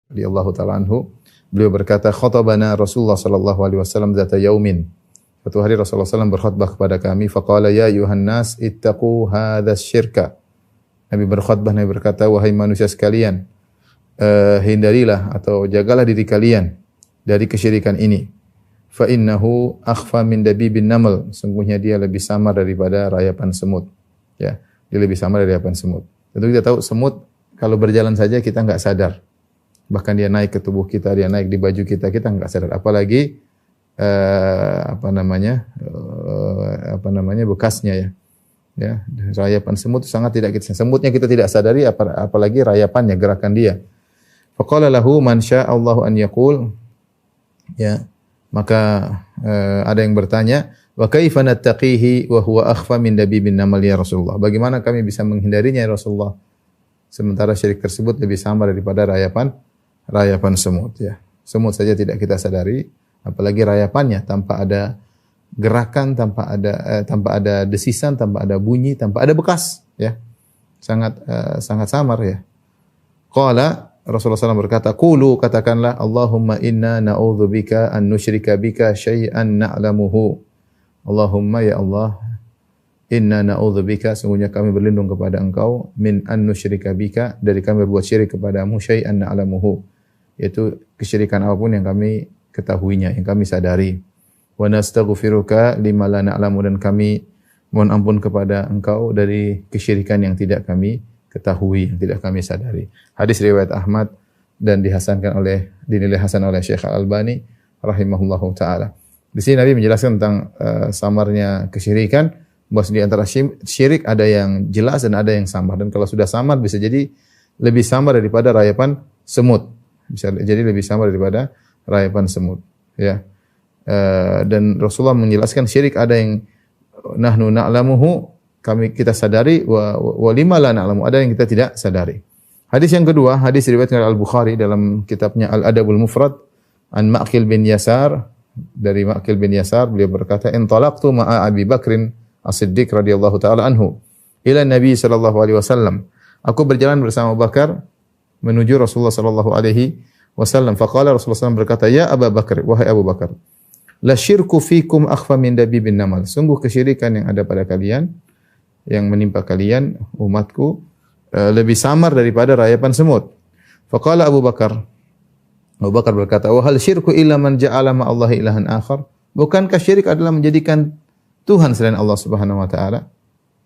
radhiyallahu taala anhu, beliau berkata, khatabana Rasulullah sallallahu alaihi wasallam zata yaumin. Suatu hari Rasulullah SAW berkhutbah kepada kami, faqala ya ayuhan nas ittaqu hadzal syirka. Nabi berkhutbah, Nabi berkata, wahai manusia sekalian, hindarilah atau jagalah diri kalian dari kesyirikan ini. Fa innahu akhfa min dabibin naml. Sungguhnya dia lebih samar daripada rayapan semut. Ya, dia lebih samar dari rayapan semut. Tentu kita tahu semut kalau berjalan saja kita enggak sadar. Bahkan dia naik ke tubuh kita, dia naik di baju kita, kita enggak sadar. Apalagi bekasnya ya. Ya, rayapan semut itu sangat tidak kita. Semutnya kita tidak sadari, apalagi rayapannya, gerakan dia. Faqala lahu man sya'allahu an yaqul. Ya, maka ada yang bertanya, wa kaifa nattaqihi wa huwa akhfa min dabibin namal ya Rasulullah. Bagaimana kami bisa menghindarinya ya Rasulullah? Sementara syirik tersebut lebih samar daripada rayapan semut ya. Semut saja tidak kita sadari, apalagi rayapannya tanpa ada gerakan, tanpa ada desisan, tanpa ada bunyi, tanpa ada bekas ya. Sangat samar ya. Qala Rasulullah SAW berkata, qulu, katakanlah, Allahumma inna na'udzubika an nusyrika bika syai'an na'lamuhu. Allahumma ya Allah, inna na'udzubika, sungguhnya kami berlindung kepada Engkau, min an nusyrika bika, dari kami berbuat syirik kepadamu, syai'an na'lamuhu, yaitu kesyirikan apapun yang kami ketahuinya, yang kami sadari. Wa nastaghfiruka lima la na'lamu, dan kami mohon ampun kepada Engkau dari kesyirikan yang tidak kami ketahui, yang tidak kami sadari. Hadis riwayat Ahmad dan dinilai hasan oleh Syekh Al-Albani rahimahullahu taala. Di sini Nabi menjelaskan tentang samarnya kesyirikan, bahwa di antara syirik ada yang jelas dan ada yang samar, dan kalau sudah samar bisa jadi lebih samar daripada rayapan semut. Bisa jadi lebih samar daripada rayapan semut, ya. Dan Rasulullah menjelaskan syirik ada yang nahnu na'lamuhu, kita sadari, wa lima la na'lamu, ada yang kita tidak sadari. Hadis yang kedua, hadis riwayat Al-Bukhari dalam kitabnya Al-Adabul Mufrad an Ma'qil bin Yasar, dari Ma'qil bin Yasar, beliau berkata, intalaqtu ma'a Abi Bakrin As-Siddiq radhiyallahu taala anhu ila Nabi sallallahu alaihi wasallam. Aku berjalan bersama Abu Bakar menuju Rasulullah sallallahu alaihi wasallam. Faqala Rasulullah SAW berkata, ya Abu Bakar, wahai Abu Bakar, la syirku fikum akhfa min dabibin namal. Sungguh kesyirikan yang ada pada kalian, yang menimpa kalian, umatku, lebih samar daripada rayapan semut. Faqala Abu Bakar berkata, wa hal syirku illa man ja'ala ma'allahi ilahan akhar. Bukankah syirik adalah menjadikan Tuhan selain Allah Subhanahu wa taala?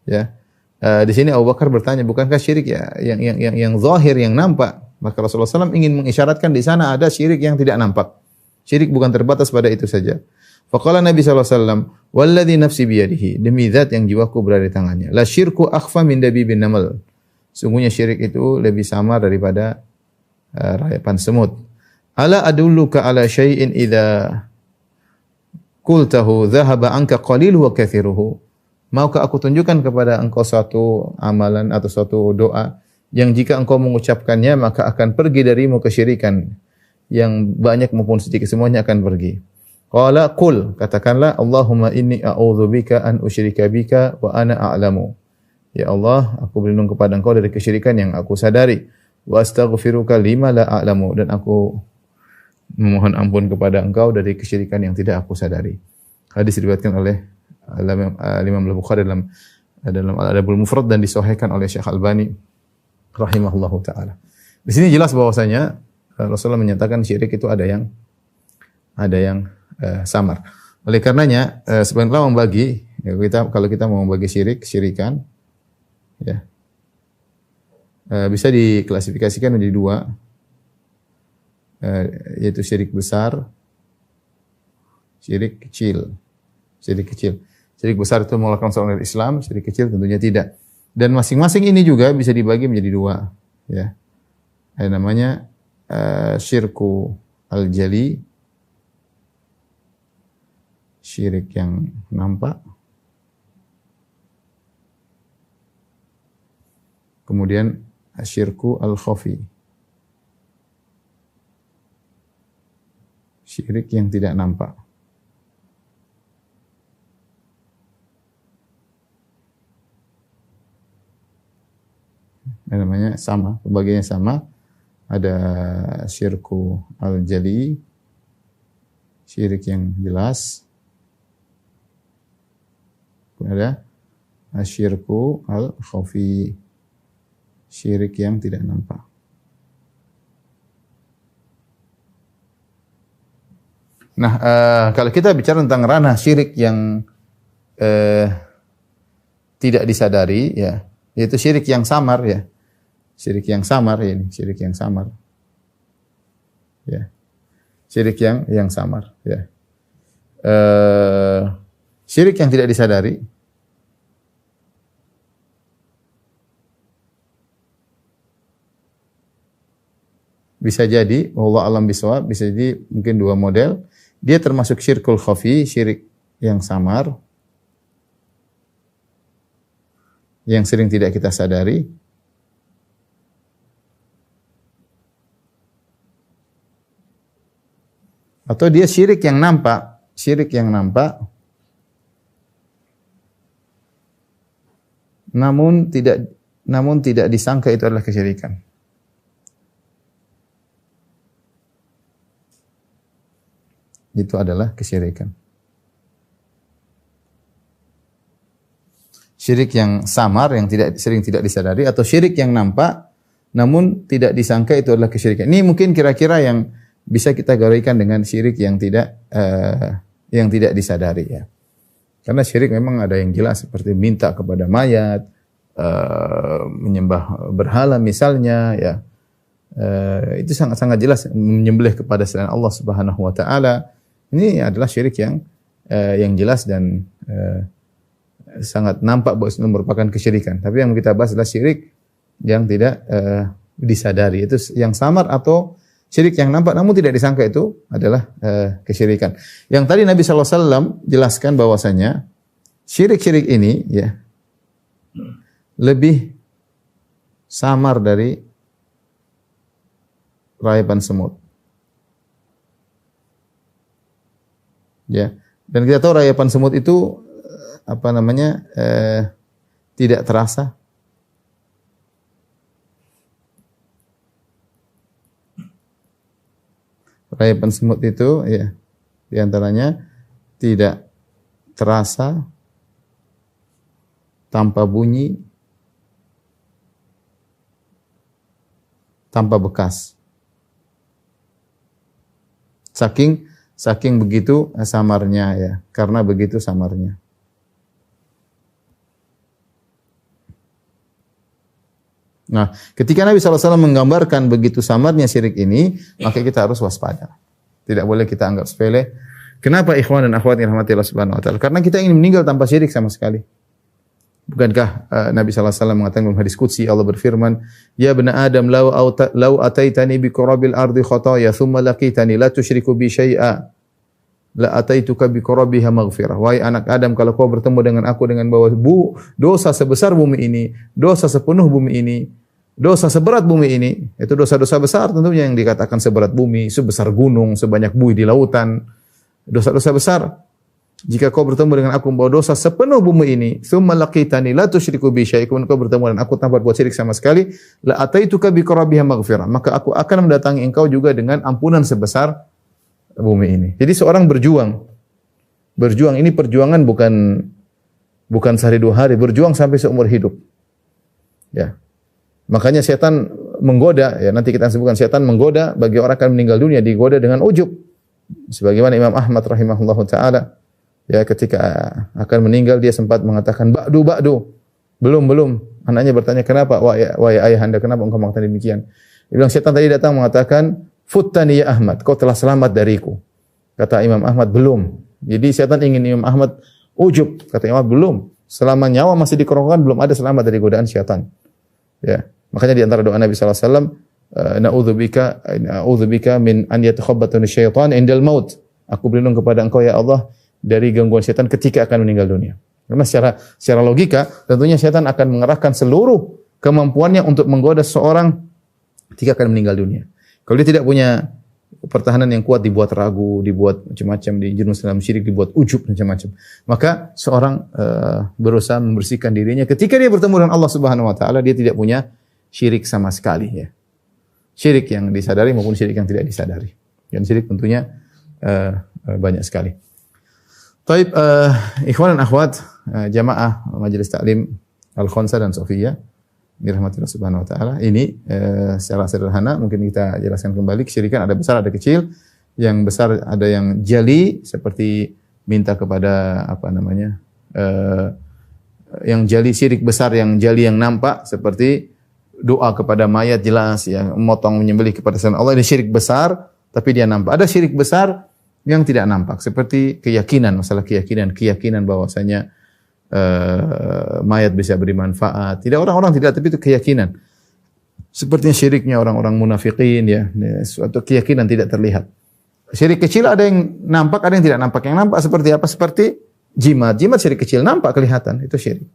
Ya. Di sini Abu Bakar bertanya, bukankah syirik ya yang zahir, yang nampak? Maka Rasulullah SAW ingin mengisyaratkan di sana ada syirik yang tidak nampak. Syirik bukan terbatas pada itu saja. Faqala Nabi SAW, walladhi nafsi biyadihi, demi zat yang jiwaku berada di tangannya, la syirku akhfa min dabibin namal. Sungguhnya syirik itu lebih samar daripada rayapan semut. Ala adulluka ala syai'in idza qultahu dhahaba anka qaliluhu wa kathiruhu. Maukah aku tunjukkan kepada engkau suatu amalan atau suatu doa yang jika engkau mengucapkannya maka akan pergi darimu kesyirikan, yang banyak maupun sedikit semuanya akan pergi. Qala qul, katakanlah, Allahumma inni a'udzubika an usyrika bika wa ana a'lamu. Ya Allah, aku berlindung kepada Engkau dari kesyirikan yang aku sadari. Wa astaghfiruka lima la a'lamu, dan aku memohon ampun kepada Engkau dari kesyirikan yang tidak aku sadari. Hadis diriwayatkan oleh Imam Al-Bukhari dalam Al-Adabul Mufrad dan disahihkan oleh Syekh Al-Albani rahimahullahu taala. Di sini jelas bahwasanya Rasulullah menyatakan syirik itu ada yang samar. Oleh karenanya sebenarnya membagi, ya, kalau kita mau membagi syirikan, ya, bisa diklasifikasikan menjadi dua, yaitu syirik besar, syirik kecil. Syirik besar itu mengeluarkan seorang dari Islam, syirik kecil tentunya tidak. Dan masing-masing ini juga bisa dibagi menjadi dua, ya. Ada namanya syirku al-jali, syirik yang nampak. Kemudian syirku al-khafi, syirik yang tidak nampak. Namanya sama, pembagiannya sama. Ada syirku al-jali, syirik yang jelas. Ada asyirku al-khafi, syirik yang tidak nampak. Nah, kalau kita bicara tentang ranah syirik yang tidak disadari, ya, yaitu syirik yang samar, ya. Syirik yang samar ini, syirik yang samar. Ya. Syirik yang samar, ya. Syirik yang tidak disadari bisa jadi, wallahu alam bisawab, bisa jadi mungkin dua model. Dia termasuk syirkul khafi, syirik yang samar, yang sering tidak kita sadari. Atau dia syirik yang nampak, namun tidak disangka itu adalah kesyirikan. Itu adalah kesyirikan. Syirik yang samar, yang sering tidak disadari, atau syirik yang nampak namun tidak disangka itu adalah kesyirikan. Ini mungkin kira-kira yang bisa kita gariskan dengan syirik yang tidak disadari, ya. Karena syirik memang ada yang jelas seperti minta kepada mayat, menyembah berhala misalnya, ya. Itu sangat-sangat jelas menyembelih kepada selain Allah Subhanahu wa taala. Ini adalah syirik yang jelas dan sangat nampak bahwa itu merupakan kesyirikan. Tapi yang kita bahas adalah syirik yang tidak disadari. Itu yang samar atau syirik yang nampak namun tidak disangka, itu adalah kesyirikan. Yang tadi Nabi sallallahu alaihi wasallam jelaskan bahwasanya syirik-syirik ini, ya, lebih samar dari rayapan semut. Ya. Dan kita tahu rayapan semut itu tidak terasa. Rayapan semut itu, ya, di antaranya tidak terasa, tanpa bunyi, tanpa bekas. Saking begitu samarnya, ya, karena begitu samarnya. Nah, ketika Nabi SAW menggambarkan begitu samarnya syirik ini, maka kita harus waspada. Tidak boleh kita anggap sepele. Kenapa ikhwan dan akhwat yang rahmati Allah Subhanahu wa taala? Karena kita ingin meninggal tanpa syirik sama sekali. Bukankah Nabi SAW mengatakan dalam hadis qudsi, Allah berfirman, "Ya bani Adam, law ataitani bi qurabil ardi khataaya thumma laqitani la tusyriku bi syai'a la ataituka bi qurabiha maghfirah." Wahai anak Adam, kalau kau bertemu dengan aku dengan bawa dosa sebesar bumi ini, dosa sepenuh bumi ini, dosa seberat bumi ini, itu dosa-dosa besar tentunya yang dikatakan seberat bumi, sebesar gunung, sebanyak buih di lautan, dosa-dosa besar. Jika kau bertemu dengan aku membawa dosa sepenuh bumi ini, tsumma laqitani la tusyriku bi syai'in, kau bertemu dengan aku tanpa buat syirik sama sekali, la ataituka bi qurabiha maghfirah, maka aku akan mendatangi engkau juga dengan ampunan sebesar bumi ini. Jadi seorang berjuang ini perjuangan bukan sehari dua hari, berjuang sampai seumur hidup. Ya. Makanya setan menggoda, ya, nanti kita sebutkan, setan menggoda bagi orang akan meninggal dunia, digoda dengan ujub. Sebagaimana Imam Ahmad rahimahullahu taala, ya, ketika akan meninggal dia sempat mengatakan ba'du. Belum. Anaknya bertanya, "Kenapa wahai ayahanda, kenapa engkau mengatakan demikian?" Dia bilang, "Setan tadi datang mengatakan, 'Futtani ya Ahmad, kau telah selamat dariku.'" Kata Imam Ahmad, "Belum." Jadi setan ingin Imam Ahmad ujub. Kata Imam Ahmad, "Belum. Selama nyawa masih di kerongkongan belum ada selamat dari godaan syaitan." Ya. Makanya di antara doa Nabi sallallahu alaihi wasallam, "Na'udzubika min an yatakhabbatani syaitan indal maut." Aku berlindung kepada Engkau ya Allah dari gangguan syaitan ketika akan meninggal dunia. Karena secara logika tentunya syaitan akan mengerahkan seluruh kemampuannya untuk menggoda seseorang ketika akan meninggal dunia. Kalau dia tidak punya pertahanan yang kuat, dibuat ragu, dibuat macam-macam, dijerumus dalam syirik, dibuat ujub macam-macam. Maka seorang berusaha membersihkan dirinya. Ketika dia bertemu dengan Allah Subhanahu wa taala, dia tidak punya syirik sama sekali, ya. Syirik yang disadari maupun syirik yang tidak disadari. Dan syirik tentunya banyak sekali. Taib, ikhwan dan akhwat, jamaah majelis taklim Al-Khonsa dan Sofia, dirahmati Allah Subhanahu wa taala. Ini secara sederhana mungkin kita jelaskan kembali, kesyirikan ada besar, ada kecil. Yang besar ada yang jali seperti minta kepada yang jali, syirik besar yang jali yang nampak seperti doa kepada mayat jelas ya, memotong menyembelih kepada selain Allah, ini syirik besar tapi dia nampak. Ada syirik besar yang tidak nampak seperti keyakinan, masalah keyakinan bahwasanya mayat bisa beri manfaat. Tidak, orang-orang tidak, tapi itu keyakinan. Sepertinya syiriknya orang-orang munafikin ya, suatu keyakinan tidak terlihat. Syirik kecil ada yang nampak, ada yang tidak nampak. Yang nampak seperti apa? Seperti jimat. Jimat syirik kecil nampak, kelihatan, itu syirik.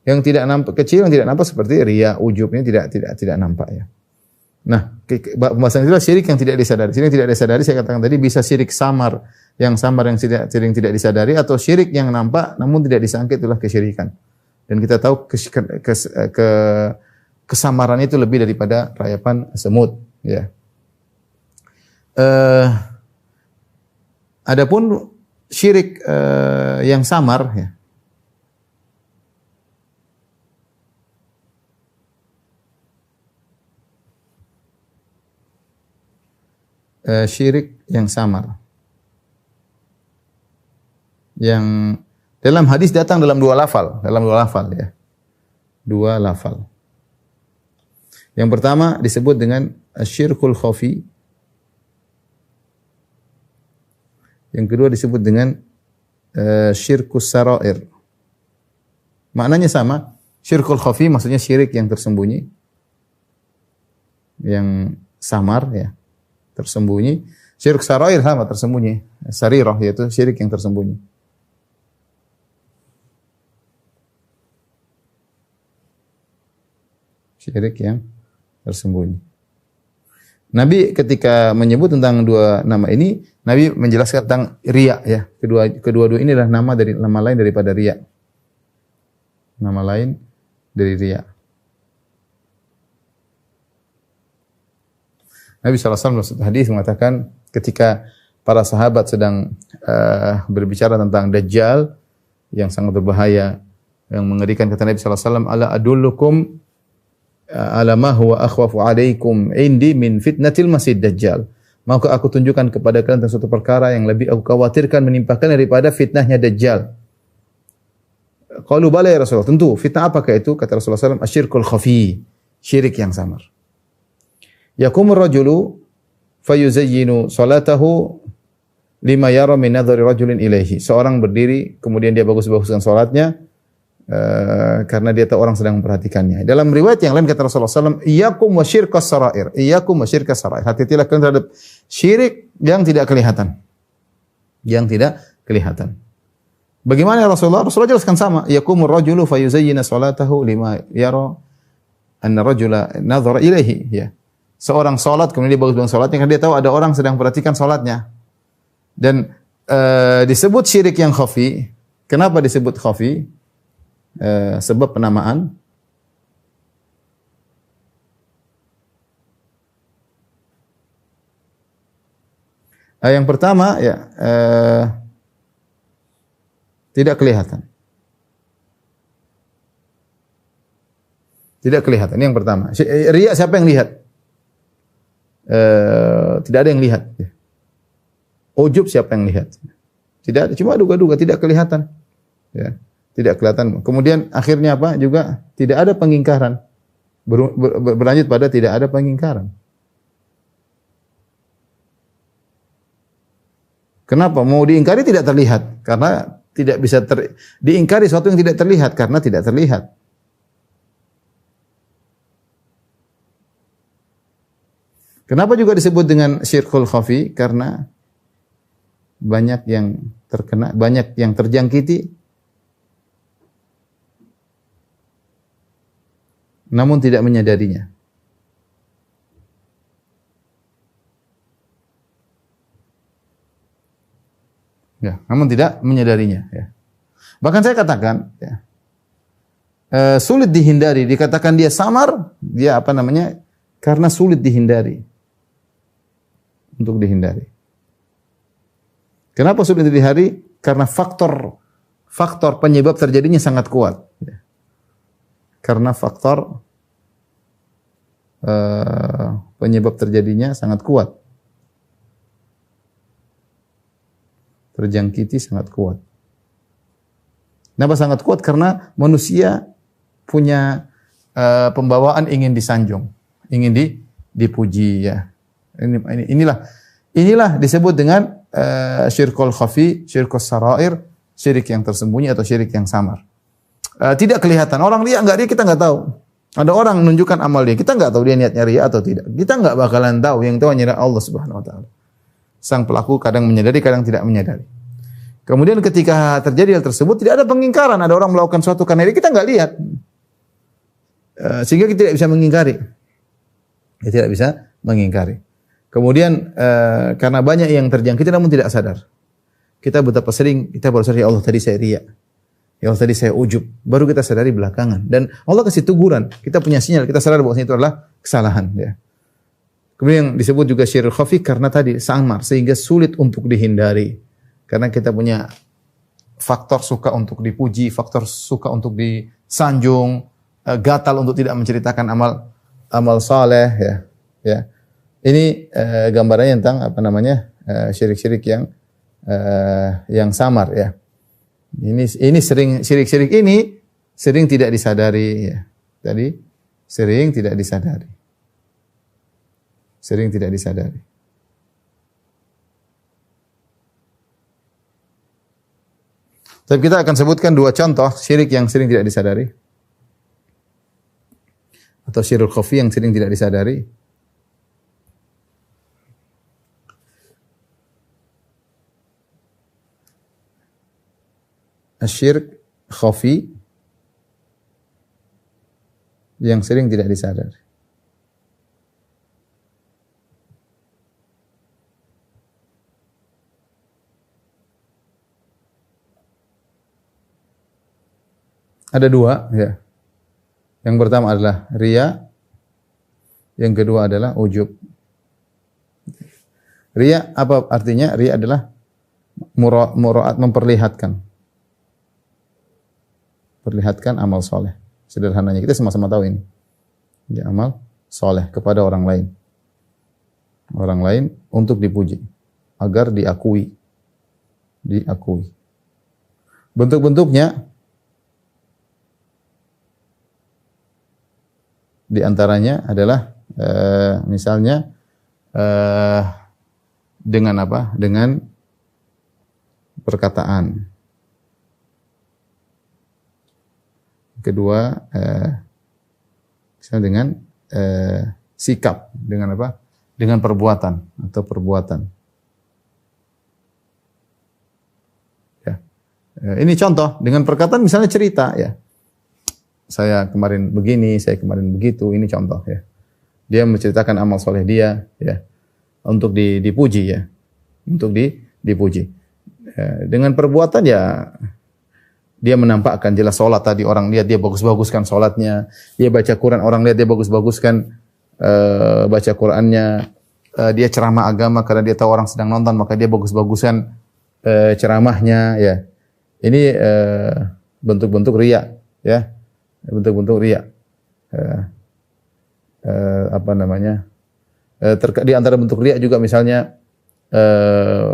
Yang tidak nampak kecil, yang tidak nampak seperti riya, ujub, ini tidak nampak ya. Nah, pembahasan itulah syirik yang tidak disadari. Syirik yang tidak disadari saya katakan tadi bisa syirik samar yang tidak disadari, atau syirik yang nampak namun tidak disangka, itulah kesyirikan. Dan kita tahu kesamaran itu lebih daripada rayapan semut ya. Adapun syirik yang samar ya. Syirik yang samar. Yang dalam hadis datang dalam dua lafal ya. Dua lafal. Yang pertama disebut dengan syirkul khafi. Yang kedua disebut dengan syirkus sarair. Maknanya sama. Syirkul khafi maksudnya syirik yang tersembunyi, yang samar ya, tersembunyi. Syirik sarair sama, tersembunyi. Sarirah yaitu syirik yang tersembunyi. Syirik yang tersembunyi. Nabi ketika menyebut tentang dua nama ini, Nabi menjelaskan tentang riya ya. Kedua-dua ini adalah nama lain daripada riya. Nama lain dari riya. Nabi SAW dalam hadis mengatakan ketika para sahabat sedang berbicara tentang Dajjal yang sangat berbahaya, yang mengerikan, kata Nabi SAW, ala adullukum ala ma huwa akhwafu alaikum indi min fitnatil masih Dajjal. Maka aku tunjukkan kepada kalian tentang suatu perkara yang lebih aku khawatirkan menimpakan daripada fitnahnya Dajjal. Qalu bala ya Rasulullah. Tentu, fitnah apakah itu? Kata Rasulullah SAW, asyirkul khafi, syirik yang samar. Yakumur rajulu fayuzayyinu salatahu lima yara min nadhari rajulin ilaihi. Seorang berdiri, kemudian dia bagus-baguskan salatnya karena dia tahu orang sedang memperhatikannya. Dalam riwayat yang lain kata Rasulullah SAW, iyyakum wa syirkas sarair. Iyyakum wa syirkas sarair. Hati-hatilah kalian terhadap syirik yang tidak kelihatan. Yang tidak kelihatan. Bagaimana Rasulullah? Rasulullah jelaskan sama. Yakumur rajulu fayuzayyina salatahu lima yara anna rajula nadhara ilaihi. Ya. Seorang salat, kemudian dia bagus-bagus salatnya karena dia tahu ada orang sedang perhatikan salatnya. Dan disebut syirik yang khafi. Kenapa disebut khafi? Sebab penamaan. Yang pertama ya tidak kelihatan. Tidak kelihatan. Ini yang pertama. Riya siapa yang lihat? Tidak ada yang lihat. Ujub siapa yang lihat? Tidak ada, cuma duga-duga, tidak kelihatan. Ya. Tidak kelihatan. Kemudian akhirnya apa? Juga tidak ada pengingkaran. Berlanjut pada tidak ada pengingkaran. Kenapa? Mau diingkari tidak terlihat. Karena tidak bisa diingkari sesuatu yang tidak terlihat. Karena tidak terlihat. Kenapa juga disebut dengan syirkul khafi? Karena banyak yang terkena, banyak yang terjangkiti, namun tidak menyadarinya. Ya, namun tidak menyadarinya. Ya. Bahkan saya katakan, ya, sulit dihindari. Dikatakan dia samar, dia apa namanya? karena sulit dihindari. Untuk dihindari. Kenapa sulit dihindari? Karena faktor penyebab terjadinya sangat kuat. Karena faktor penyebab terjadinya sangat kuat. Terjangkiti sangat kuat. Kenapa sangat kuat? Karena manusia punya pembawaan ingin disanjung, ingin dipuji ya. Inilah disebut dengan syirkul khafi, syirkus sarair, syirik yang tersembunyi atau syirik yang samar. Tidak kelihatan. Orang ria enggak ria kita enggak tahu. Ada orang menunjukkan amal dia, kita enggak tahu dia niatnya ria atau tidak. Kita enggak bakalan tahu, yang tahu hanya Allah Subhanahu wa taala. Sang pelaku kadang menyadari, kadang tidak menyadari. Kemudian ketika terjadi hal tersebut tidak ada pengingkaran, ada orang melakukan suatu karena dia kita enggak lihat. Sehingga kita tidak bisa mengingkari. Kita tidak bisa mengingkari. Kemudian karena banyak yang terjangkit namun tidak sadar. Kita betapa sering kita baru sadar ya Allah tadi saya riya. Ya Allah tadi saya ujub. Baru kita sadari belakangan dan Allah kasih teguran. Kita punya sinyal, kita sadar bahwa itu adalah kesalahan ya. Kemudian yang disebut juga syirk khafi karena tadi samar sehingga sulit untuk dihindari. Karena kita punya faktor suka untuk dipuji, faktor suka untuk disanjung, gatal untuk tidak menceritakan amal saleh ya. Ini gambarannya tentang syirik-syirik yang samar ya. Ini sering syirik-syirik ini sering tidak disadari ya. Tadi sering tidak disadari. Sering tidak disadari. Tapi kita akan sebutkan dua contoh syirik yang sering tidak disadari. Atau syirkul khafi yang sering tidak disadari. Asyirk khafi yang sering tidak disadari. Ada dua, ya. Yang pertama adalah riya, yang kedua adalah ujub. Riya apa artinya? Riya adalah muraat, memperlihatkan. Perlihatkan amal soleh. Sederhananya kita sama-sama tahu ini. Ya, amal soleh kepada orang lain. Orang lain untuk dipuji. Agar diakui. Diakui. Bentuk-bentuknya di antaranya adalah misalnya dengan apa? Dengan perkataan. Kedua, misalnya dengan sikap, dengan apa? Dengan perbuatan atau perbuatan. Ya. Ini contoh dengan perkataan misalnya cerita ya. Saya kemarin begini, saya kemarin begitu, ini contoh ya. Dia menceritakan amal soleh dia ya untuk dipuji ya. Untuk dipuji. Dengan perbuatan ya dia menampakkan jelas sholat tadi orang lihat dia bagus-baguskan sholatnya, dia baca Quran orang lihat dia bagus-baguskan baca Qurannya, dia ceramah agama karena dia tahu orang sedang nonton maka dia bagus-baguskan ceramahnya ya. Ini bentuk-bentuk riya ya, bentuk-bentuk riya. Di antara bentuk riya juga misalnya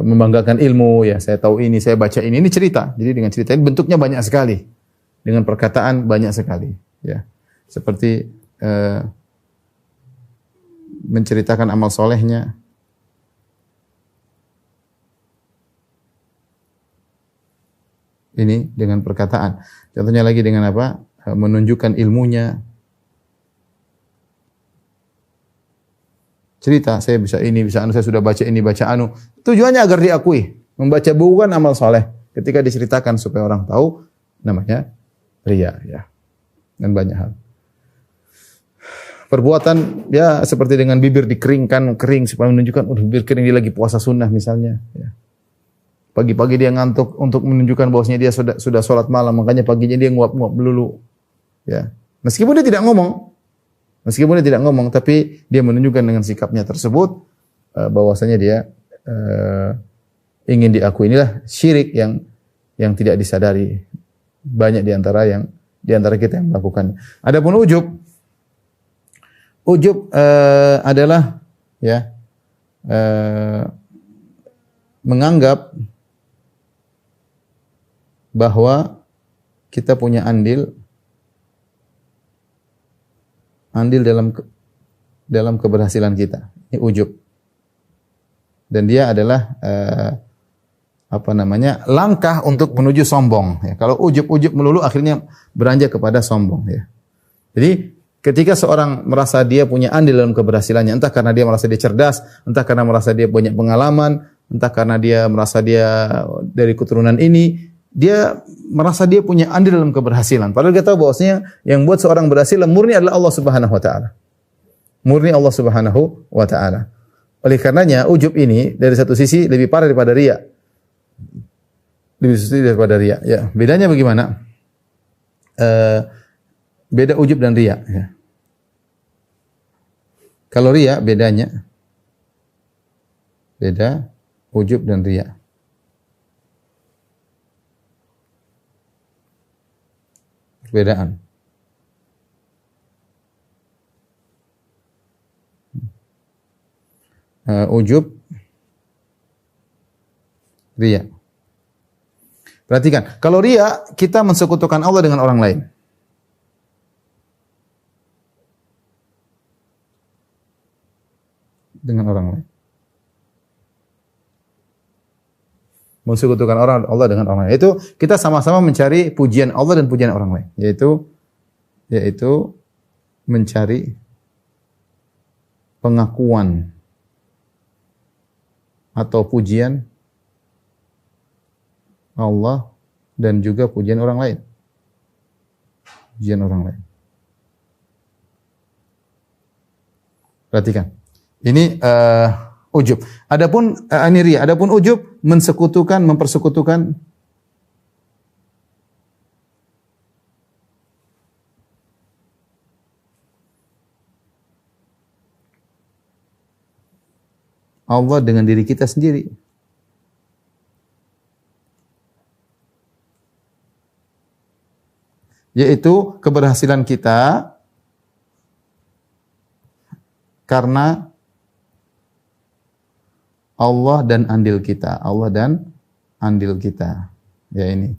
membanggakan ilmu ya, saya tahu ini, saya baca ini cerita. Jadi dengan cerita ini bentuknya banyak sekali. Dengan perkataan banyak sekali ya. Seperti menceritakan amal solehnya. Ini dengan perkataan. Contohnya lagi dengan apa? Menunjukkan ilmunya. Cerita, saya bisa ini, bisa anu, saya sudah baca ini, baca anu. Tujuannya agar diakui. Membaca buku kan amal soleh. Ketika diceritakan supaya orang tahu, namanya riya. Ya. Dan banyak hal. Perbuatan, ya seperti dengan bibir dikeringkan, kering, supaya menunjukkan, bibir kering dia lagi puasa sunnah misalnya. Ya. Pagi-pagi dia ngantuk untuk menunjukkan bahwasanya dia sudah sholat malam, makanya paginya dia nguap-nguap dulu. Ya. Meskipun dia tidak ngomong. Meskipun dia tidak ngomong, tapi dia menunjukkan dengan sikapnya tersebut bahwasanya dia ingin diakui. Inilah syirik yang tidak disadari. Banyak di antara kita yang melakukannya. Adapun ujub adalah ya menganggap bahwa kita punya andil dalam keberhasilan kita. Ini ujub. Dan dia adalah langkah untuk menuju sombong. Ya, kalau ujub melulu akhirnya beranjak kepada sombong. Ya. Jadi ketika seorang merasa dia punya andil dalam keberhasilannya, entah karena dia merasa dia cerdas, entah karena merasa dia banyak pengalaman, entah karena dia merasa dia dari keturunan ini, dia merasa dia punya andil dalam keberhasilan. Padahal kita tahu bahwasanya yang buat seorang berhasil murni adalah Allah Subhanahu wa taala. Murni Allah Subhanahu wa taala. Oleh karenanya ujub ini dari satu sisi lebih parah daripada riya. Lebih suci daripada riya. Ya, bedanya bagaimana? Beda ujub dan riya. Ya. Kalau riya bedanya, beda ujub dan riya. Perbedaan. Ujub, riya. Perhatikan, kalau riya kita mensekutukan Allah dengan orang lain. Dengan orang lain. Mensekutukan Allah dengan orang lain. Itu kita sama-sama mencari pujian Allah dan pujian orang lain. Yaitu mencari pengakuan atau pujian Allah dan juga pujian orang lain. Pujian orang lain. Perhatikan. Ini ujub. Adapun ini riya. Adapun ujub mensekutukan, mempersekutukan Allah dengan diri kita sendiri. Yaitu keberhasilan kita karena Allah dan andil kita. Allah dan andil kita. Ya ini.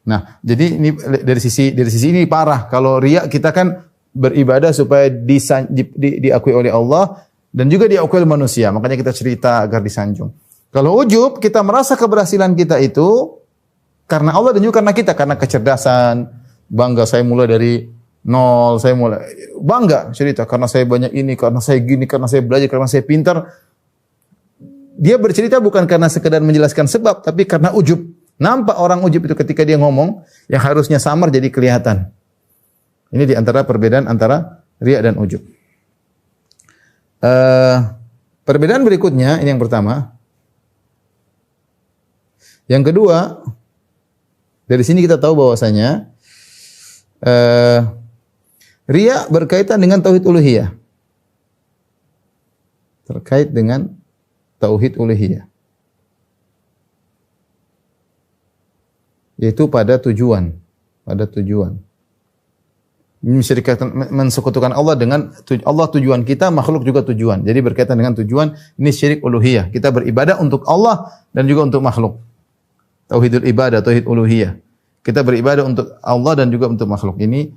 Nah, jadi ini dari sisi ini parah. Kalau riya kita kan beribadah supaya diakui oleh Allah dan juga diakui oleh manusia. Makanya kita cerita agar disanjung. Kalau ujub, kita merasa keberhasilan kita itu karena Allah dan juga karena kita. Karena kecerdasan, bangga saya mulai dari nol, saya mulai bangga cerita. Karena saya banyak ini, karena saya gini, karena saya belajar, karena saya pintar. Dia bercerita bukan karena sekedar menjelaskan sebab, tapi karena ujub. Nampak orang ujub itu ketika dia ngomong, yang harusnya samar jadi kelihatan. Ini di antara perbedaan antara riya dan ujub. Perbedaan berikutnya, ini yang pertama. Yang kedua, dari sini kita tahu bahwasanya riya berkaitan dengan tauhid uluhiyah. Terkait dengan tauhid uluhiyah. Yaitu pada tujuan. Mensekutukan Allah dengan Allah tujuan kita, makhluk juga tujuan. Jadi berkaitan dengan tujuan, ini syirik uluhiyah. Kita beribadah untuk Allah dan juga untuk makhluk. Tauhidul ibadah, tauhid uluhiyah. Kita beribadah untuk Allah dan juga untuk makhluk. Ini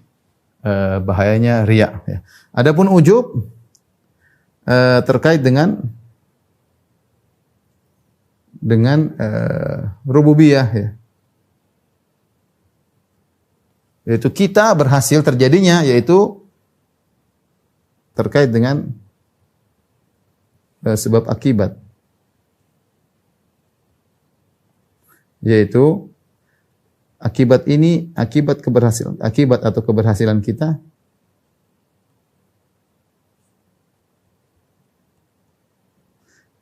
bahayanya riya. Ya. Adapun ujub terkait dengan rububiyah. Ya. Yaitu kita berhasil terjadinya, yaitu terkait dengan sebab akibat. Yaitu akibat ini, akibat atau keberhasilan kita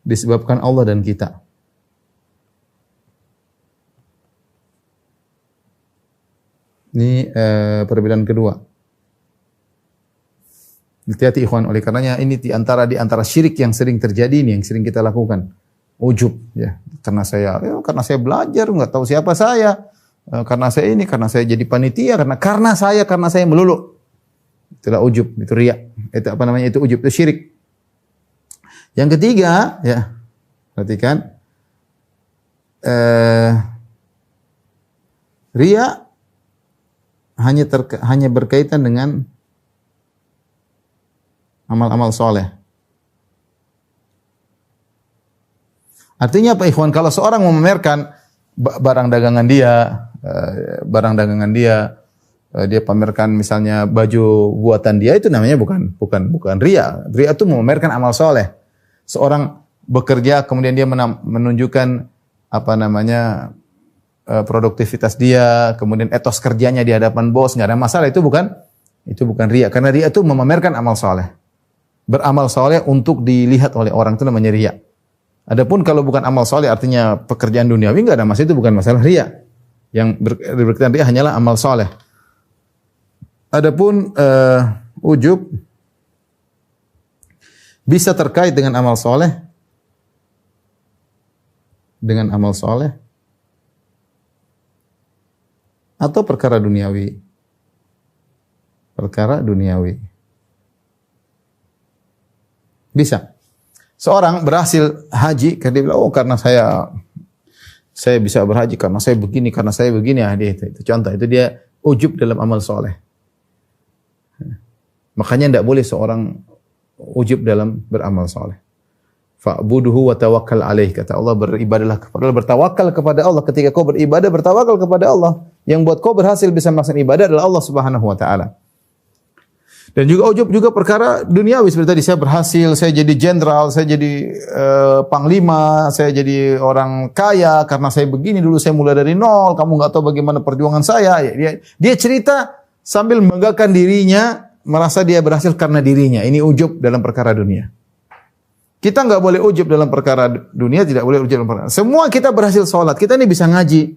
disebabkan Allah dan kita. Ini perbedaan kedua. Hati-hati ikhwan, oleh karenanya ini di antara syirik yang sering terjadi ini, yang sering kita lakukan. Ujub, ya. Karena saya belajar, nggak tahu siapa saya. Karena saya ini, karena saya jadi panitia, karena saya melulu. Itulah ujub, itu riya. Itu apa namanya? Itu ujub, itu syirik. Yang ketiga, ya. Perhatikan. Riya hanya berkaitan dengan amal-amal soleh. Artinya apa ikhwan? Kalau seorang memamerkan barang dagangan dia, dia pamerkan misalnya baju buatan dia, itu namanya bukan riya. Riya itu memamerkan amal soleh. Seorang bekerja kemudian dia menunjukkan apa namanya produktivitas dia, kemudian etos kerjanya di hadapan bos, nggak ada masalah, itu bukan riya. Karena riya itu memamerkan amal soleh. Beramal soleh untuk dilihat oleh orang, itu namanya riya. Adapun kalau bukan amal soleh, artinya pekerjaan duniawi, nggak ada masalah, itu bukan masalah riya. Yang berkaitan riya hanyalah amal soleh. Adapun ujub bisa terkait dengan amal soleh, atau perkara duniawi. Bisa. Seorang berhasil haji karena dia bilang, karena saya bisa berhaji karena saya begini, itu contoh, itu dia ujub dalam amal soleh. Makanya tidak boleh seorang ujub dalam beramal soleh. Fa'buduhu wa tawakkal alaih, kata Allah, bertawakal kepada Allah. Ketika kau beribadah, bertawakal kepada Allah. Yang buat kau berhasil bisa melaksanakan ibadah adalah Allah Subhanahu wa taala. Dan juga ujub juga perkara duniawi, seperti tadi, saya berhasil, saya jadi jenderal, saya jadi panglima, saya jadi orang kaya karena saya begini, dulu saya mulai dari nol, kamu enggak tahu bagaimana perjuangan saya. Dia cerita sambil membanggakan dirinya, merasa dia berhasil karena dirinya. Ini ujub dalam perkara dunia. Kita enggak boleh ujub dalam perkara dunia, tidak boleh ujub dalam perkara. Semua kita berhasil salat, kita ini bisa ngaji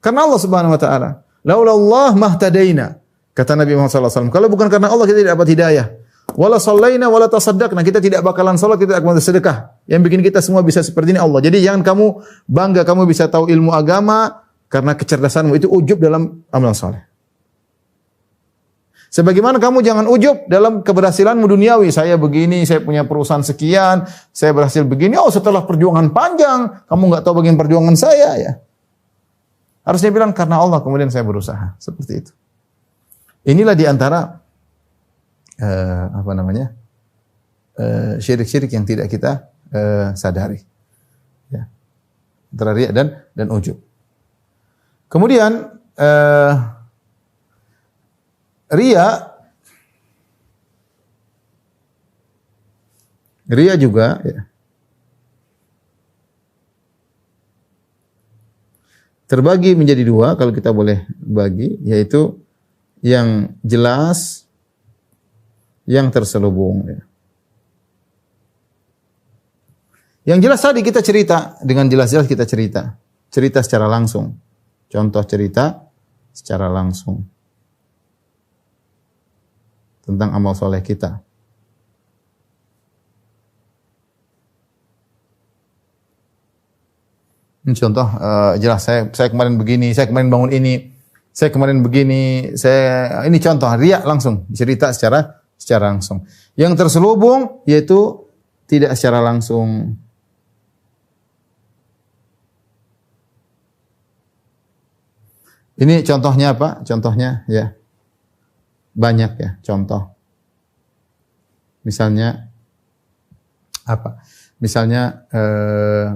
karena Allah Subhanahu wa taala. Laulallah mahtadaina. Kata Nabi Muhammad SAW, kalau bukan karena Allah kita tidak dapat hidayah. Wala sallaina wala tasaddaqna, kita tidak bakalan salat, kita tidak akan sedekah. Yang bikin kita semua bisa seperti ini Allah. Jadi jangan kamu bangga kamu bisa tahu ilmu agama karena kecerdasanmu, itu ujub dalam amal saleh. Sebagaimana kamu jangan ujub dalam keberhasilanmu duniawi. Saya begini, saya punya perusahaan sekian, saya berhasil begini. Setelah perjuangan panjang, kamu enggak tahu bagian perjuangan saya, ya. Harusnya bilang karena Allah kemudian saya berusaha. Seperti itu. Inilah diantara syirik-syirik yang tidak kita sadari, ya. Antara riya dan ujub. Kemudian riya juga, ya, terbagi menjadi dua kalau kita boleh bagi, yaitu yang jelas, yang terselubung. Ya. Yang jelas tadi kita cerita, dengan jelas-jelas kita cerita secara langsung. Contoh cerita secara langsung tentang amal soleh kita. Ini contoh jelas, saya kemarin begini, saya kemarin bangun ini. Saya kemarin begini, ini contoh riya langsung, cerita secara langsung. Yang terselubung yaitu tidak secara langsung. Ini contohnya apa? Contohnya ya banyak ya contoh. Misalnya apa? Misalnya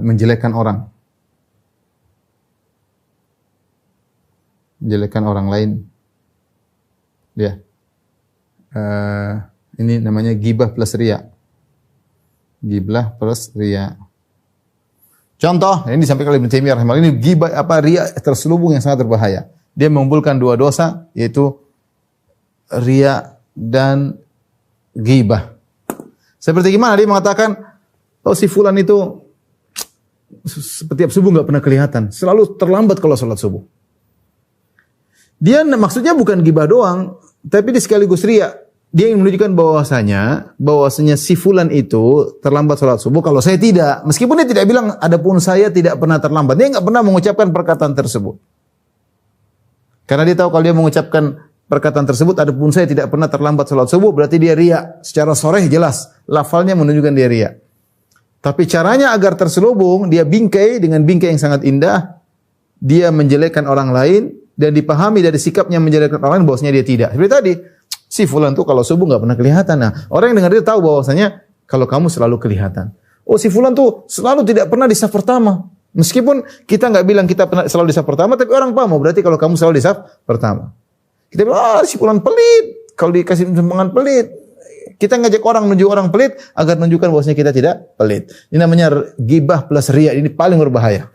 menjelekkan orang. Menjelekkan orang lain. Ya. Ini namanya ghibah plus riya. Ghibah plus riya. Contoh, ini disampaikan oleh Ibnu Taimiyah rahimahullah, ini ghibah riya terselubung yang sangat berbahaya. Dia mengumpulkan dua dosa, yaitu riya dan ghibah. Seperti gimana? Dia mengatakan, si fulan itu setiap subuh enggak pernah kelihatan, selalu terlambat kalau salat subuh. Dia maksudnya bukan ghibah doang, tapi dia sekaligus riya. dia ingin menunjukkan bahwasanya si fulan itu terlambat salat subuh, kalau saya tidak. Meskipun dia tidak bilang adapun saya tidak pernah terlambat. Dia enggak pernah mengucapkan perkataan tersebut. Karena dia tahu kalau dia mengucapkan perkataan tersebut adapun saya tidak pernah terlambat salat subuh, berarti dia riya. Secara sharih jelas lafalnya menunjukkan dia riya. Tapi caranya agar terselubung, dia bingkai dengan bingkai yang sangat indah. Dia menjelekkan orang lain dan dipahami dari sikapnya menjelekkan orang lain bahwasanya dia tidak. Seperti tadi, si fulan tuh kalau subuh enggak pernah kelihatan. Nah, orang yang dengar dia tahu bahwasanya kalau kamu selalu kelihatan. Oh, si fulan tuh selalu tidak pernah di saf pertama. Meskipun kita enggak bilang kita pernah selalu di saf pertama, tapi orang paham berarti kalau kamu selalu di saf pertama. Kita bilang, si fulan pelit. Kalau dikasih sumbangan pelit. Kita ngajak orang menuju orang pelit agar menunjukkan bahwasanya kita tidak pelit. Ini namanya gibah plus riya. Ini paling berbahaya.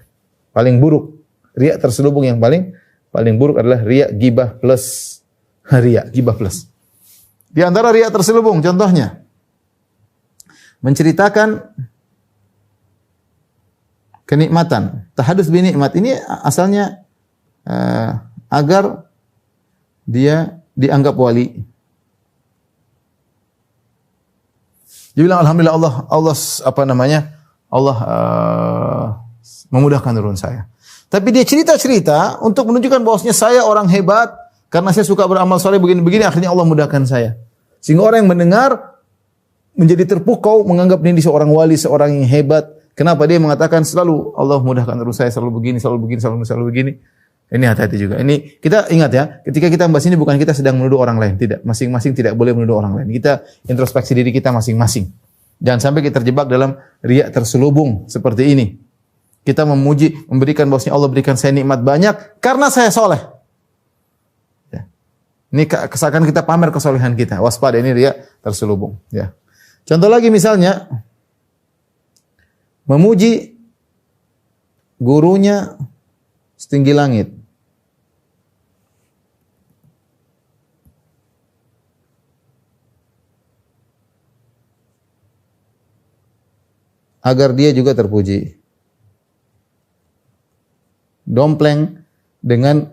Paling buruk. Riya terselubung yang paling buruk adalah riya gibah plus riya, gibah plus. Di antara riya terselubung contohnya menceritakan kenikmatan. Tahadus bi nikmat ini asalnya agar dia dianggap wali. Dia bilang alhamdulillah Allah memudahkan urusan saya. Tapi dia cerita-cerita untuk menunjukkan bahwasanya saya orang hebat karena saya suka beramal saleh begini-begini, akhirnya Allah mudahkan saya. Sehingga orang yang mendengar menjadi terpukau menganggap dia seorang wali, seorang yang hebat. Kenapa dia mengatakan selalu Allah mudahkan urusan saya, selalu begini, selalu begini. Ini hati-hati juga. Ini kita ingat ya, ketika kita membahas ini bukan kita sedang menuduh orang lain, tidak. Masing-masing tidak boleh menuduh orang lain. Kita introspeksi diri kita masing-masing. Jangan sampai kita terjebak dalam riya terselubung seperti ini. Kita memuji, memberikan bahwasanya Allah berikan saya nikmat banyak karena saya soleh. Ya. Ini kesakan kita pamer kesolehan kita. Waspada, ini riya terselubung. Ya. Contoh lagi misalnya, memuji gurunya setinggi langit. Agar dia juga terpuji. Dompleng dengan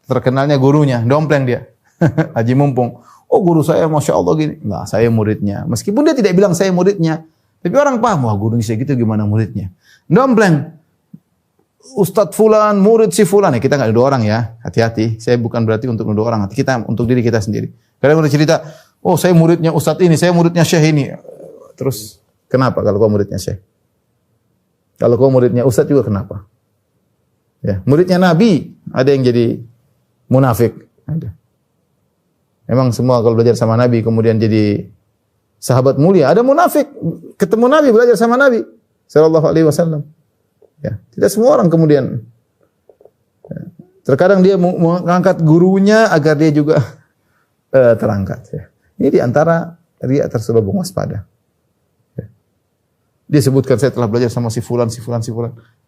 terkenalnya gurunya, dompleng dia. Haji Mumpung. Oh, guru saya Masya Allah gini. Enggak, saya muridnya. Meskipun dia tidak bilang saya muridnya, tapi orang paham, wah gurunya segitu gimana muridnya. Dompleng. Ustadz fulan, murid si fulan. Ya, kita enggak nuduh orang ya. Hati-hati. Saya bukan berarti untuk nuduh orang. Kita untuk diri kita sendiri. Kadang udah cerita, oh saya muridnya ustadz ini, saya muridnya syekh ini. Terus kenapa kalau kau muridnya syekh? Kalau kau muridnya ustadz juga kenapa? Ya, muridnya Nabi ada yang jadi munafik. Ada. Emang semua kalau belajar sama Nabi kemudian jadi sahabat mulia, ada munafik. Ketemu Nabi belajar sama Nabi sallallahu alaihi wasallam. Ya, tidak semua orang kemudian. Ya, terkadang dia mengangkat gurunya agar dia juga terangkat. Ya. Ini di antara riya terselubung, waspada. Ya. Dia sebutkan saya telah belajar sama si fulan.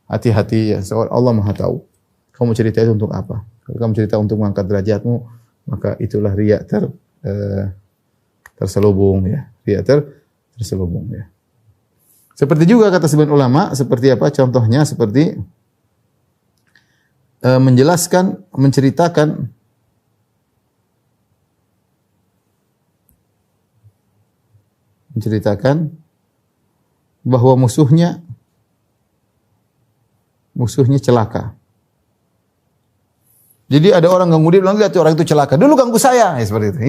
Hati-hati ya, Allah Maha tahu. Kamu cerita itu untuk apa? Kalau kamu cerita untuk mengangkat derajatmu, maka itulah riya terselubung ya. Riya terselubung ya. Seperti juga kata sebagian ulama, seperti apa? Contohnya seperti menjelaskan, menceritakan bahwa musuhnya celaka. Jadi ada orang ganggu dia, bilang lihat orang itu celaka. Dulu ganggu saya, ya, seperti itu.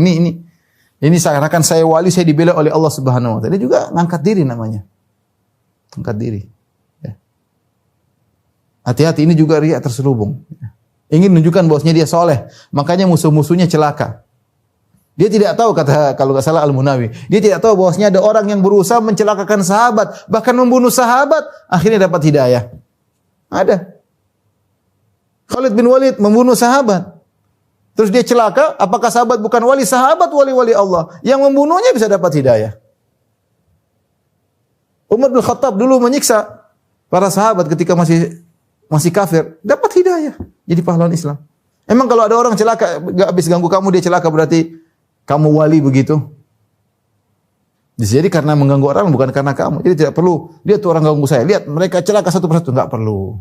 Ini seakan-akan saya wali, saya dibela oleh Allah Subhanahu wa taala. Dia juga ngangkat diri namanya. Angkat diri. Ya. Hati-hati, ini juga riya terselubung. Ya. Ingin menunjukkan bahwasanya dia soleh, makanya musuh-musuhnya celaka. Dia tidak tahu, kata kalau nggak salah Al-Munawi, dia tidak tahu bahwasanya ada orang yang berusaha mencelakakan sahabat, bahkan membunuh sahabat, akhirnya dapat hidayah. Ada. Khalid bin Walid membunuh sahabat. Terus dia celaka, apakah sahabat bukan wali? Sahabat wali-wali Allah. Yang membunuhnya bisa dapat hidayah. Umar bin Khattab dulu menyiksa para sahabat ketika masih kafir, dapat hidayah, jadi pahlawan Islam. Emang kalau ada orang celaka, enggak habis ganggu kamu, dia celaka berarti kamu wali begitu? Jadi karena mengganggu orang bukan karena kamu. Jadi tidak perlu, dia tuh orang ganggu saya. Lihat mereka celaka satu persatu, enggak perlu.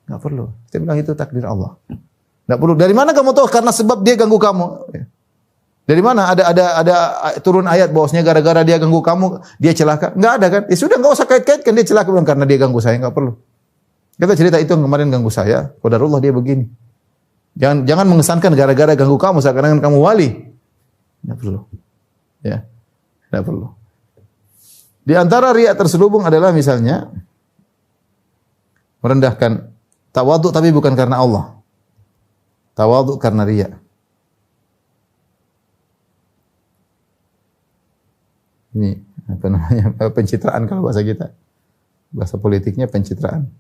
Enggak perlu. Saya bilang itu takdir Allah. Enggak perlu. Dari mana kamu tahu? Karena sebab dia ganggu kamu. Dari mana ada turun ayat bahwasanya gara-gara dia ganggu kamu dia celaka? Enggak ada kan? Ya sudah enggak usah kait-kaitkan dia celaka bilang karena dia ganggu saya, enggak perlu. Kita cerita itu yang kemarin ganggu saya, qadarullah dia begini. Jangan mengesankan gara-gara ganggu kamu seakan-akan kamu wali. Enggak perlu. Ya. Enggak perlu. Di antara riya terselubung adalah misalnya merendahkan tawadhu tapi bukan karena Allah. Tawadhu karena riya. Ini apa namanya? Pencitraan kalau bahasa kita. Bahasa politiknya pencitraan.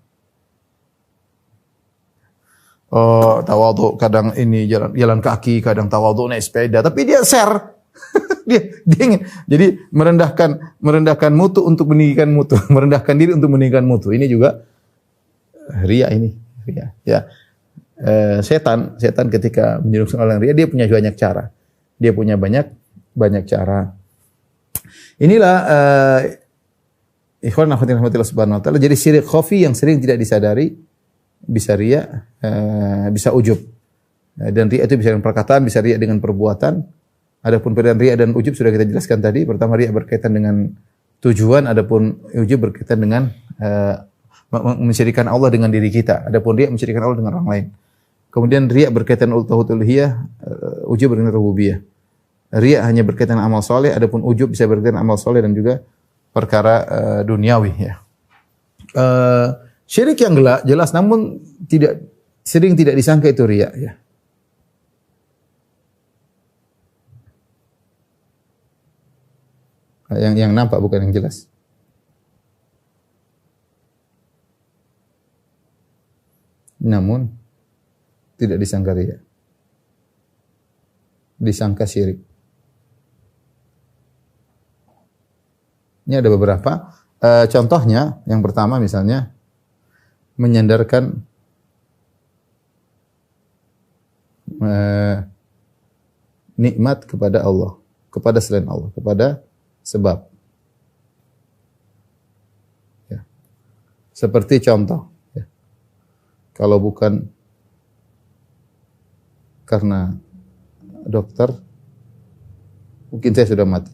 Oh, tawadhu kadang ini jalan kaki, kadang tawadhu naik sepeda, tapi dia share. dia ingin jadi merendahkan mutu untuk meninggikan mutu, merendahkan diri untuk meninggikan mutu. Ini juga riya ini, riya. Ya. Setan ketika menjerumuskan orang riya dia punya banyak cara. Dia punya banyak cara. Inilah ikhwan akhwat rahmatillah subhanahu wa taala. Jadi syirik khafi yang sering tidak disadari bisa riya, bisa ujub. Dan riya itu bisa dengan perkataan, bisa riya dengan perbuatan. Adapun perbedaan riya dan ujub sudah kita jelaskan tadi. Pertama riya berkaitan dengan tujuan, adapun ujub berkaitan dengan mensyirikan Allah dengan diri kita. Adapun riya mensyirikan Allah dengan orang lain. Kemudian riya berkaitan uluhiyah, ujub dengan rububiyah. Riya hanya berkaitan dengan amal soleh, adapun ujub bisa berkaitan dengan amal soleh dan juga perkara duniawi. Ya. Syirik yang jelas, namun sering tidak disangka itu riya. Ya. Yang nampak bukan yang jelas. Namun tidak disangka riya. Disangka syirik. Ini ada beberapa contohnya. Yang pertama misalnya menyandarkan nikmat kepada Allah, kepada selain Allah, kepada sebab. Ya. Seperti contoh, ya. Kalau bukan karena dokter, mungkin saya sudah mati.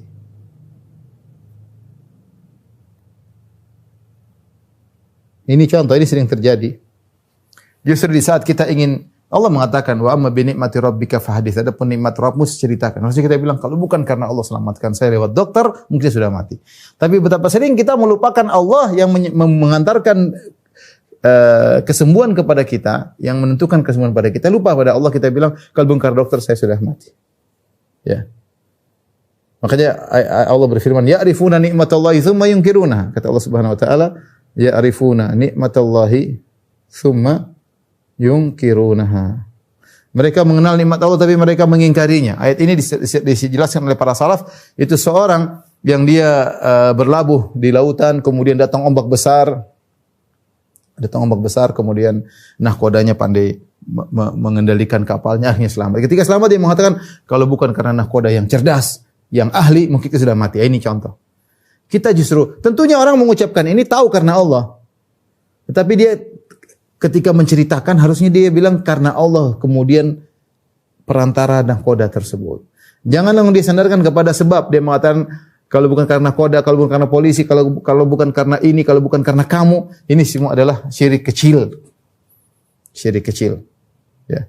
Ini contoh, ini sering terjadi. Justru di saat kita ingin, Allah mengatakan, wa amma bi ni'mati rabbika fahdits. Adapun nikmat Rabbmu ceritakan. Maksudnya kita bilang, kalau bukan karena Allah selamatkan saya lewat dokter, mungkin saya sudah mati. Tapi betapa sering kita melupakan Allah yang mengantarkan kesembuhan kepada kita, yang menentukan kesembuhan pada kita. Lupa pada Allah, kita bilang, kalau bukan karena dokter saya sudah mati. Ya. Makanya Allah berfirman, ya'rifuna ni'matallahi tsumma yunkiruna. Kata Allah Subhanahu wa taala, ya'rifuna ni'matallahi tsumma yunkirunaha. Mereka mengenal nikmat Allah tapi mereka mengingkarinya. Ayat ini dijelaskan oleh para salaf, itu seorang yang dia berlabuh di lautan, kemudian datang ombak besar. Datang ombak besar, kemudian nahkodanya pandai mengendalikan kapalnya, akhirnya selamat. Ketika selamat dia mengatakan, kalau bukan karena nahkoda yang cerdas, yang ahli, mungkin kita sudah mati. Ini contoh. Kita justru, tentunya orang mengucapkan ini tahu karena Allah. Tetapi dia ketika menceritakan, harusnya dia bilang karena Allah, kemudian perantara nahkoda tersebut. Jangan langsung dia sandarkan kepada sebab. Dia mengatakan, kalau bukan karena koda, kalau bukan karena polisi, kalau bukan karena ini, kalau bukan karena kamu, ini semua adalah syirik kecil. Syirik kecil. Ya.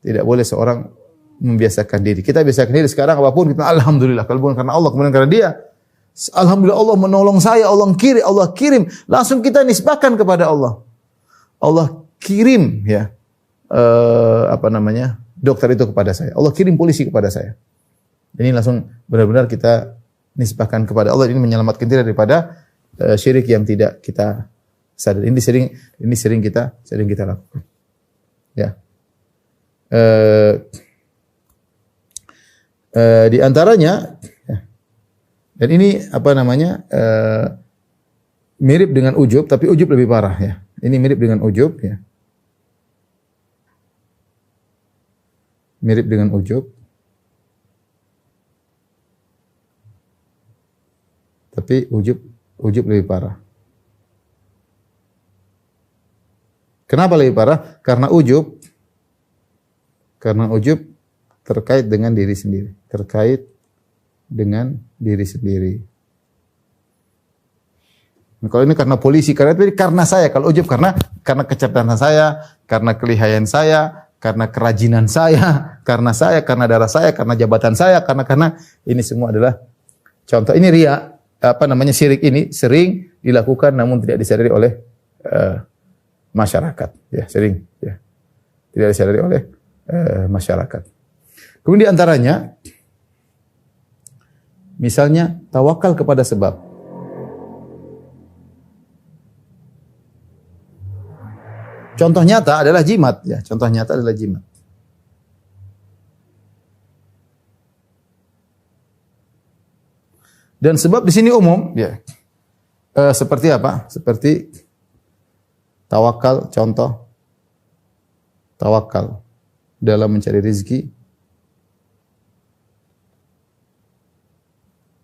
Tidak boleh seorang membiasakan diri. Kita biasakan diri sekarang apapun kita alhamdulillah, kalau bukan karena Allah, kemudian karena dia. Alhamdulillah Allah menolong saya, Allah kirim. Langsung kita nisbahkan kepada Allah. Allah kirim ya dokter itu kepada saya. Allah kirim polisi kepada saya. Ini langsung benar-benar kita nisbahkan kepada Allah. Ini menyelamatkan diri daripada syirik yang tidak kita sadar. Ini sering kita lakukan. Ya. Di antaranya ya, dan ini mirip dengan ujub, tapi ujub lebih parah ya. Ini mirip dengan ujub ya. Mirip dengan ujub. Tapi ujub lebih parah. Kenapa lebih parah? Karena ujub terkait dengan diri sendiri, terkait dengan diri sendiri. Nah, kalau ini karena polisi, karena saya. Kalau ujub karena kecerdasan saya, karena kelihayan saya, karena kerajinan saya, karena darah saya, karena jabatan saya, karena ini semua adalah contoh. Ini riya, syirik ini sering dilakukan namun tidak disadari oleh masyarakat. Ya, sering. Ya. Tidak disadari oleh masyarakat. Kemudian di antaranya, misalnya tawakal kepada sebab. Contoh nyata adalah jimat, ya. Contoh nyata adalah jimat. Dan sebab di sini umum, ya. Seperti apa? Seperti tawakal, contoh tawakal dalam mencari rezeki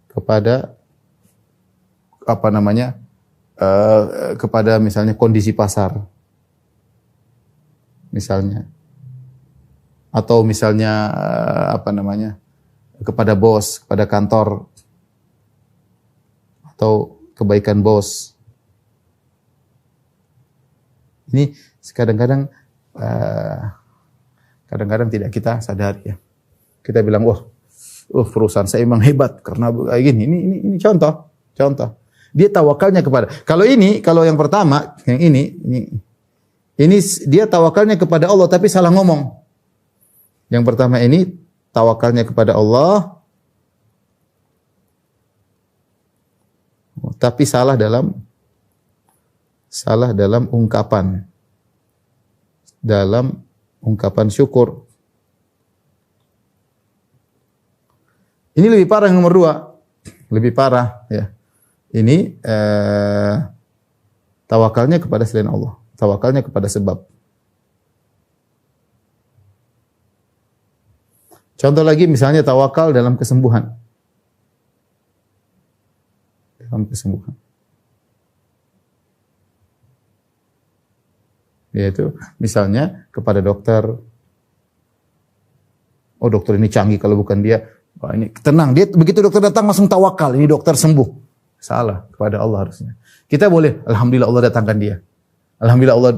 kepada kepada misalnya kondisi pasar. Misalnya, atau misalnya kepada bos, kepada kantor, atau kebaikan bos. Ini kadang-kadang tidak kita sadari, ya. Kita bilang, perusahaan saya memang hebat karena kayak gini. Ini contoh. Dia tawakalnya kepada. Kalau yang pertama, yang ini dia tawakalnya kepada Allah tapi salah ngomong. Yang pertama ini tawakalnya kepada Allah tapi salah dalam ungkapan. Dalam ungkapan syukur. Ini lebih parah yang nomor 2. Lebih parah, ya. Ini tawakalnya kepada selain Allah. Tawakalnya kepada sebab. Contoh lagi misalnya tawakal dalam kesembuhan. Dalam kesembuhan. Yaitu misalnya kepada dokter. Oh, dokter ini canggih, kalau bukan dia, ini tenang. Dia begitu dokter datang langsung tawakal, ini dokter sembuh. Salah, kepada Allah harusnya. Kita boleh alhamdulillah Allah datangkan dia. Alhamdulillah Allah,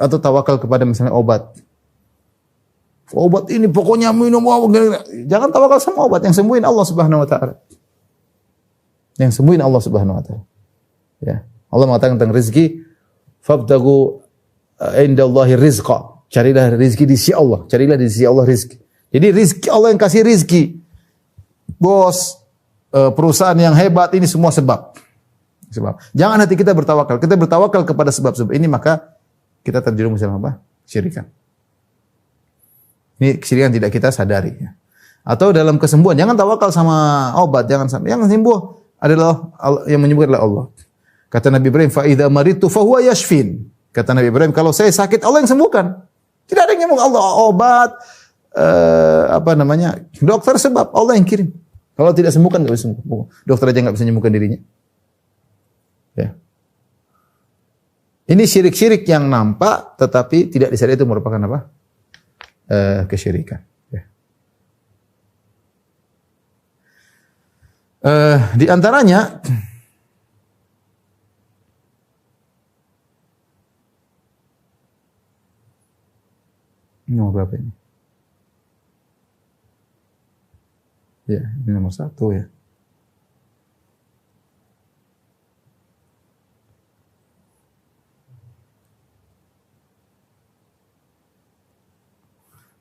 atau tawakal kepada misalnya obat. Obat ini pokoknya minum obat. Jangan tawakal sama obat, yang sembuhin Allah Subhanahu wa taala. Yang sembuhin Allah Subhanahu wa taala. Ya. Allah mengatakan tentang rezeki, fabtagu indallahi rizqa. Carilah rezeki di sisi Allah, carilah di sisi Allah rezeki. Jadi rezeki Allah yang kasih rezeki. Bos, perusahaan yang hebat, ini semua sebab. Jangan hati kita bertawakal. Kita bertawakal kepada sebab-sebab ini, maka kita terjerumus dalam apa? Syirikan. Ini kesyirikan tidak kita sadari. Atau dalam kesembuhan, jangan tawakal sama obat, jangan sampai. Yang sembuh adalah yang menyembuhkan adalah Allah. Kata Nabi Ibrahim, fa idza maridtu fa huwa yashfin. Kata Nabi Ibrahim, kalau saya sakit Allah yang sembuhkan. Tidak ada yang nyembuh. Allah obat, dokter sebab Allah yang kirim. Kalau tidak sembuhkan enggak bisa sembuh. Dokter aja enggak bisa menyembuhkan dirinya. Ya. Ini syirik-syirik yang nampak tetapi tidak disadari, itu merupakan apa? Kesyirikan. Ya. Di antaranya nomor berapa ini? Ya, ini nomor 1 ya.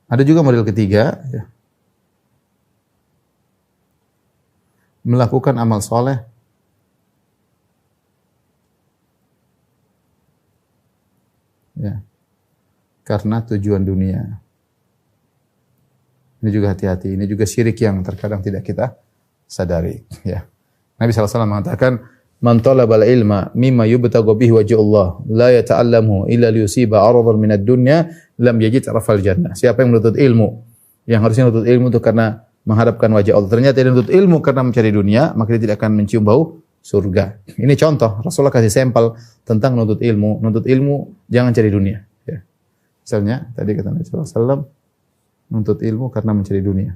Ada juga model ketiga, ya. Melakukan amal soleh ya, karena tujuan dunia. Ini juga hati-hati. Ini juga syirik yang terkadang tidak kita sadari. Ya. Nabi SAW mengatakan, "Man talabal ilma mimma yubtaghu bihi wajhullah, la yata'allamu illa liyusiba 'aradan minad dunya, lam yajid 'arafal jannah." Siapa yang menuntut ilmu, yang harusnya menuntut ilmu itu karena mengharapkan wajah Allah, ternyata dia menuntut ilmu karena mencari dunia, maka dia tidak akan mencium bau surga. Ini contoh. Rasulullah kasih sampel tentang menuntut ilmu. Menuntut ilmu jangan cari dunia. Ya. Misalnya tadi kata Nabi SAW, Menuntut ilmu karena mencari dunia.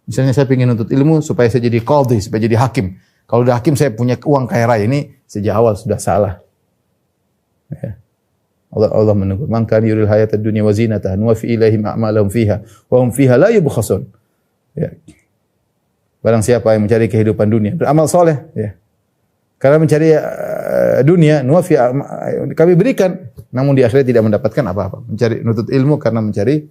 Misalnya saya ingin nuntut ilmu supaya saya jadi qadhi, supaya jadi hakim. Kalau udah hakim saya punya uang kaya raya, ini sejak awal sudah salah. Ya. Allah menegur, "Man kana yuril hayatad dunya wa zinataha nuwaffi ilaihim a'malahum fiha wa hum fiha la yubkhasun." Ya. Barang siapa yang mencari kehidupan dunia, beramal soleh, ya. Karena mencari dunia, nuwaffi kami berikan, namun di akhirat tidak mendapatkan apa-apa. Mencari nutut ilmu karena mencari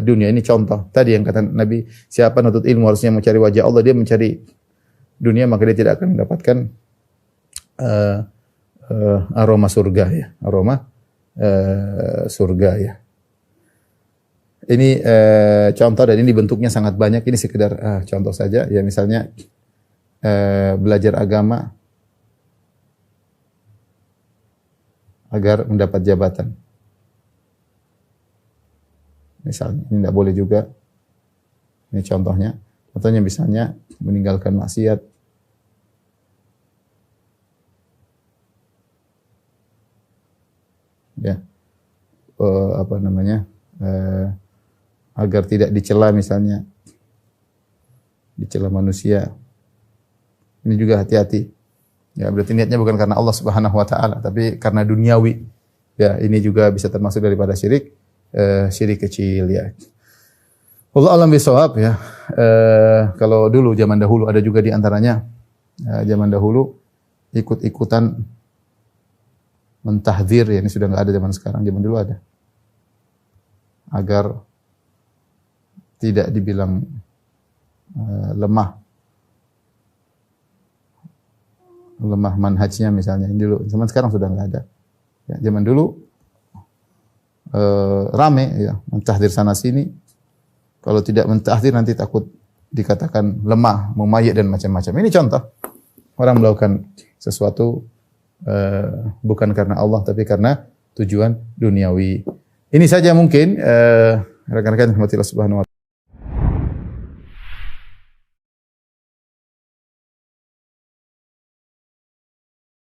dunia. Ini contoh. Tadi yang kata Nabi, siapa nutut ilmu harusnya mencari wajah Allah, dia mencari dunia, maka dia tidak akan mendapatkan aroma surga, ya. Aroma surga, ya. Ini contoh, dan ini bentuknya sangat banyak. Ini sekedar contoh saja. Ya, misalnya belajar agama agar mendapat jabatan. Misalnya, ini tidak boleh juga. Ini contohnya. Contohnya misalnya meninggalkan maksiat. Ya, agar tidak dicela, misalnya dicela manusia. Ini juga hati-hati. Ya, berarti niatnya bukan karena Allah Subhanahu wa taala, tapi karena duniawi. Ya, ini juga bisa termasuk daripada syirik, syirik kecil, ya. Allah alam bisawab, ya. Kalau dulu zaman dahulu ada juga di antaranya zaman dahulu ikut-ikutan mentahdzir, ya, ini sudah enggak ada zaman sekarang, zaman dulu ada. Agar tidak dibilang lemah manhajnya, misalnya. Ini dulu, zaman sekarang sudah enggak ada. Ya, zaman dulu rame, ya, mentahdzir sana sini. Kalau tidak mentahdzir nanti takut dikatakan lemah, mumayyiz dan macam-macam. Ini contoh orang melakukan sesuatu bukan karena Allah, tapi karena tujuan duniawi. Ini saja mungkin rekan-rekan yang dirahmati Allah Subhanahu wa taala.